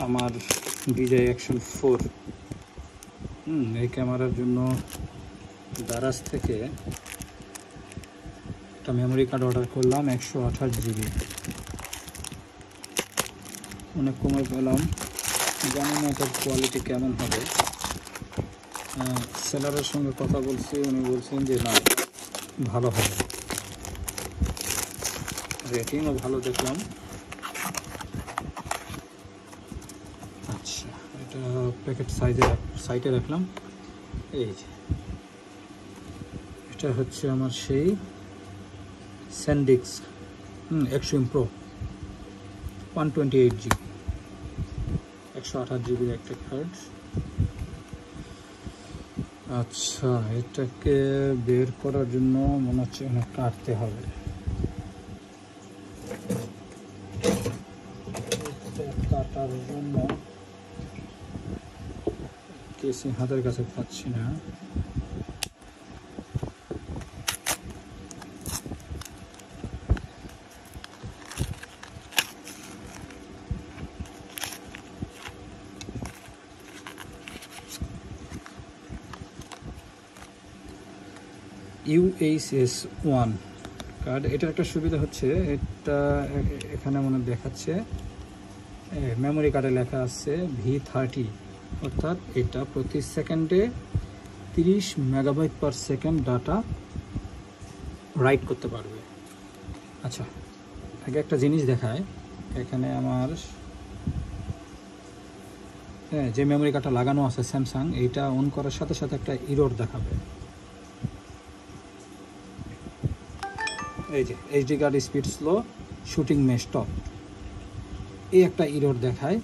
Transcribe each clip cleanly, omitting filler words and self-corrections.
আমার DJI Action 4 এই ক্যামেরার জন্য দারাজ থেকে একটা মেমোরি কার্ড অর্ডার করলাম 128 GB। অনেক কমে পেলাম, জানি না এটার কোয়ালিটি কেমন হবে। সেলারের সঙ্গে কথা বলছি, উনি বলছেন যে না ভালো হবে, রেটিংও ভালো দেখলাম। আচ্ছা, এটা প্যাকেট সাইডে রাখলাম। এই যে এটা হচ্ছে আমার সেই SanDisk Extreme Pro 128 GB, 128 GB একটা কার্ড। আচ্ছা, এটাকে বের করার জন্য মনে হচ্ছে অনেক কাটতে হবে। কাটার জন্য কেসি হাতের কাছে পাচ্ছি না। UHS-1 card. এটার একটা সুবিধা হচ্ছে, এটা এখানে মনে দেখাচ্ছে মেমোরি কার্ডে লেখা আছে V30, অর্থাৎ এটা প্রতি সেকেন্ডে 30 MB/s ডাটা রাইট করতে পারবে। আচ্ছা, আগে একটা জিনিস দেখায়, এখানে আমার যে মেমোরি কার্ডটা লাগানো আছে স্যামসাং, এইটা অন করার সাথে সাথে একটা এরর দেখাবে। এই যে HD card speed slow, shooting may stop, এই একটা এরর দেখায়।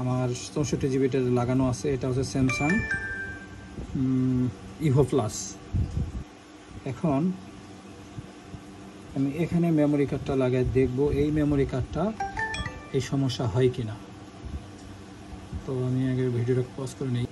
আমার 64 GB লাগানো আছে, এটা হচ্ছে স্যামসাং ইভো প্লাস। এখন আমি এখানে মেমোরি কার্ডটা লাগাই দেখব এই মেমোরি কার্ডটা এই সমস্যা হয় কিনা। তো আমি আগে ভিডিওটা পজ করে নিই।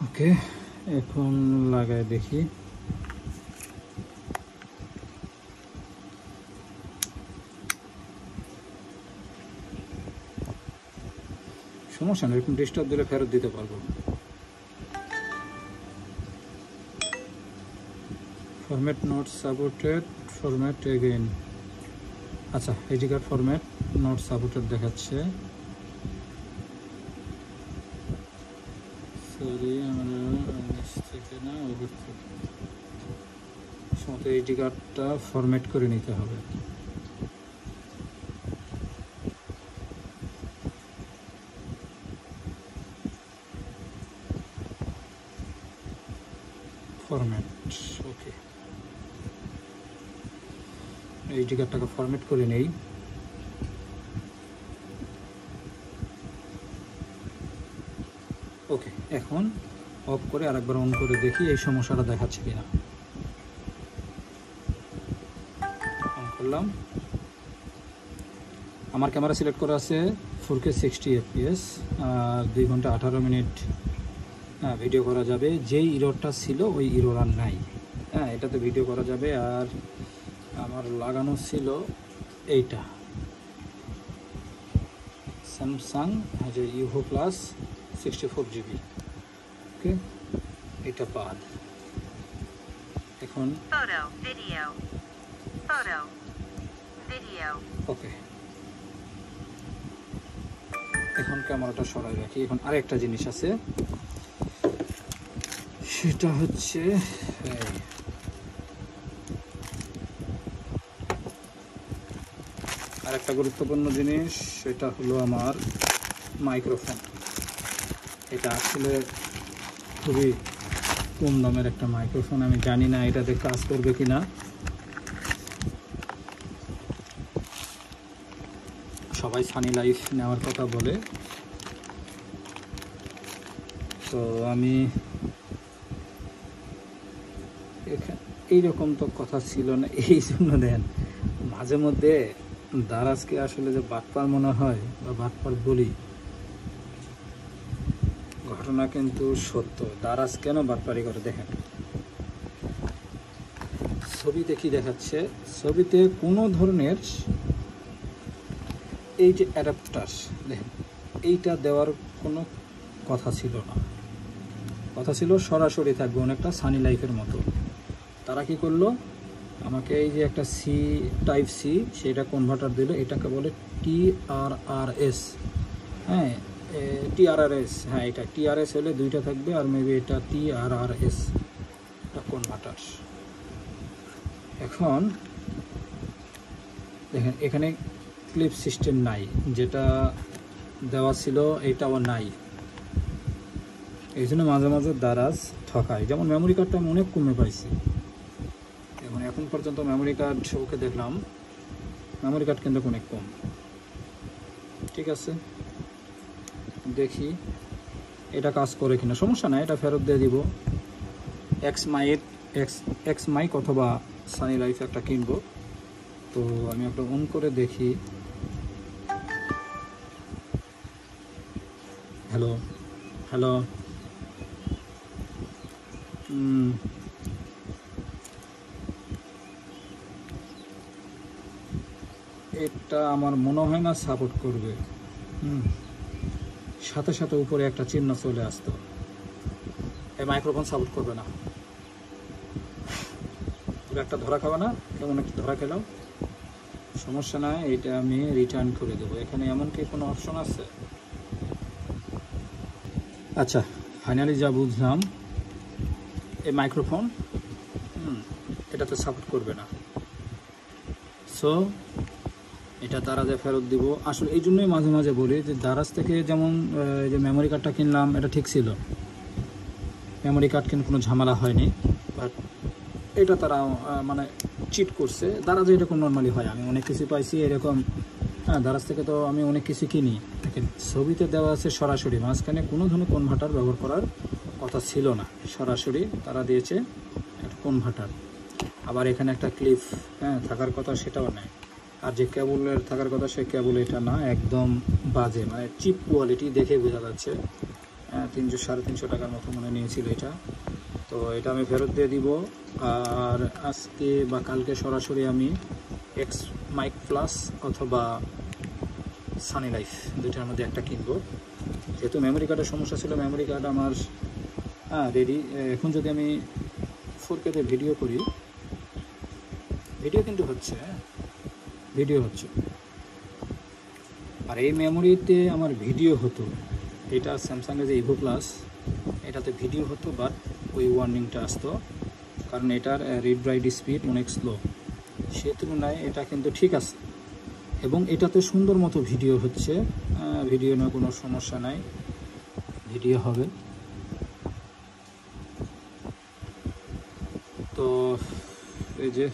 ওকে, এখন লাগাই দেখি। সমস্যা না, এরকম ডিস্টার্ব দিলে ফেরত দিতে পারবো। Format not supported, format again. আচ্ছা, HD card format not supported দেখাচ্ছে। সরি, আমরা থেকে না ওভার থেকে সমস্ত HD কার্ডটা ফরম্যাট করে নিতে হবে। ফরম্যাট, ওকে, HD কার্ডটাকে ফরম্যাট করে নেই। ওকে, এখন অফ করে আরেকবার অন করে দেখি এই সমস্যাটা দেখাচ্ছে কিনা। অন করলাম। আমার ক্যামেরা সিলেক্ট করা আছে 4K 60 FPS, আর 2 ঘন্টা 18 মিনিট ভিডিও করা যাবে। যেই ইরোরটা ছিল ওই ইরোর আর নাই। এটাতে ভিডিও করা যাবে। আর আমার লাগানো ছিল এইটা স্যামসাং যে ইভো প্লাস 64 GB। ওকে, এটা বাদ। এখন ওকে, এখন ক্যামেরাটা সরাই রাখি। এখন আরেকটা জিনিস আছে, সেটা হচ্ছে আর একটা গুরুত্বপূর্ণ জিনিস, সেটা হলো আমার মাইক্রোফোন। এটা আসলে খুবই কম দামের একটা মাইক্রোফোন। আমি জানি না এটাতে কাজ করবে কিনা। সবাই সানি লাইফ নেওয়ার কথা বলে, তো আমি এইরকম তো কথা ছিল না, এই জন্য দেন মাঝে মধ্যে দারাজকে আসলে যে বাটপার মনে হয় বা বাটপার বলি, ঘটনা কিন্তু সত্য। দারাজ কেন বাটপারি করে দেখেন, ছবিতে কি দেখাচ্ছে, ছবিতে কোনো ধরনের এই যে অ্যাডাপ্টার দেখেন, এইটা দেওয়ার কোনো কথা ছিল না। কথা ছিল সরাসরি থাকবে, অনেকটা সানি লাইফের মতো। তারা কি করলো, আমাকে এই যে একটা সি টাইপ সি সেটা কনভার্টার দিল। এটাকে বলে TRRS। হ্যাঁ, TRRS, হ্যাঁ এটা TRS হলে দুইটা থাকবে, আর মেবি এটা TRRS, এটা কনভার্টার। এখন দেখেন এখানে ক্লিপ সিস্টেম নাই, যেটা দেওয়া ছিল এটাও নাই। এই জন্য মাঝে মাঝে দারাজ ঠকায়। যেমন মেমোরি কার্ডটা আমি অনেক কমে পাইছি। এখন পর্যন্ত মেমোরি কার্ড ওকে দেখলাম, মেমোরি কার্ড কিন্তু অনেক কম। ঠিক আছে, দেখি এটা কাজ করে কিনা। সমস্যা নাই, এটা ফেরত দিয়ে দিব। এক্স মাইক অথবা সানি লাইফ একটা কিনবো। তো আমি একটা অন করে দেখি। হ্যালো হ্যালো, এটা আমার মনে হয় না সাপোর্ট করবে। সাথে সাথে উপরে একটা চিহ্ন চলে আসতো, এই মাইক্রোফোন সাপোর্ট করবে না। একটা ধরা খাবে না, কেমন একটা ধরা খেলাম। সমস্যা নাই, এটা আমি রিটার্ন করে দেবো। এখানে এমন কি কোনো অপশন আছে? আচ্ছা, ফাইনালি যা বুঝলাম, এই মাইক্রোফোন এটাতে সাপোর্ট করবে না। সো এটা দারাজে ফেরত দিব। আসলে এই জন্যই মাঝে মাঝে বলি যে দারাজ থেকে যেমন এই যে মেমোরি কার্ডটা কিনলাম, এটা ঠিক ছিল, মেমোরি কার্ড কিন্তু কোনো ঝামেলা হয়নি। বাট এটা তারা মানে চিট করছে। দারাজে এরকম নর্মালি হয়, আমি অনেক কিছু পাইছি এরকম। হ্যাঁ, দারাজ থেকে তো আমি অনেক কিছু কিনি। দেখেন ছবিতে দেওয়া আছে সরাসরি, মাঝখানে কোনো ধরনের কনভার্টার ব্যবহার করার কথা ছিল না। সরাসরি তারা দিয়েছে একটা কনভার্টার। আবার এখানে একটা ক্লিপ থাকার কথা, সেটাও নেই। আর যে কেবলের থাকার কথা, সে কেবল এটা না, একদম বাজে, মানে চিপ কোয়ালিটি, দেখে বোঝা যাচ্ছে। 300-350 টাকার মতো মনে নিয়েছিল এটা। তো এটা আমি ফেরত দিয়ে দিব। আর আজকে বা কালকে সরাসরি আমি এক্স মাইক প্লাস অথবা সানি লাইফ দুইটার মধ্যে একটা কিনবো। যেহেতু মেমোরি কার্ডের সমস্যা ছিল, মেমোরি কার্ড আমার রেডি। এখন যদি আমি 4K-তে ভিডিও করি, ভিডিও কিন্তু হচ্ছে, ভিডিও হচ্ছে। আর এই মেমোরিতে আমার ভিডিও হতো, এটা স্যামসাংয়ের যে ইভো প্লাস, এটাতে ভিডিও হতো, বাট ওই ওয়ার্নিংটা আসতো, কারণ এটার রিড রাইট স্পিড অনেক স্লো। সে তুলনায় এটা কিন্তু ঠিক আছে, এবং এটাতে সুন্দর মতো ভিডিও হচ্ছে। ভিডিও নিয়ে কোনো সমস্যা নাই, ভিডিও হবে। তো এই যে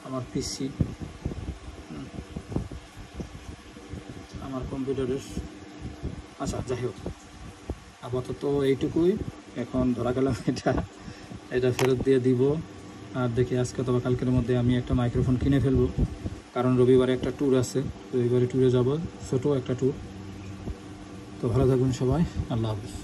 আমার পিসি, আমার কম্পিউটারের, আচ্ছা যাই হোক, আপাতত এইটুকুই। এখন ধরা গেলাম এটা ফেরত দিয়ে দিব। আর দেখি আজকে অথবা কালকের মধ্যে আমি একটা মাইক্রোফোন কিনে ফেলবো, কারণ রবিবারে একটা ট্যুর আছে, রবিবারে ট্যুরে যাব, ছোটো একটা ট্যুর। তো ভালো থাকবেন সবাই, আল্লাহ হাফিজ।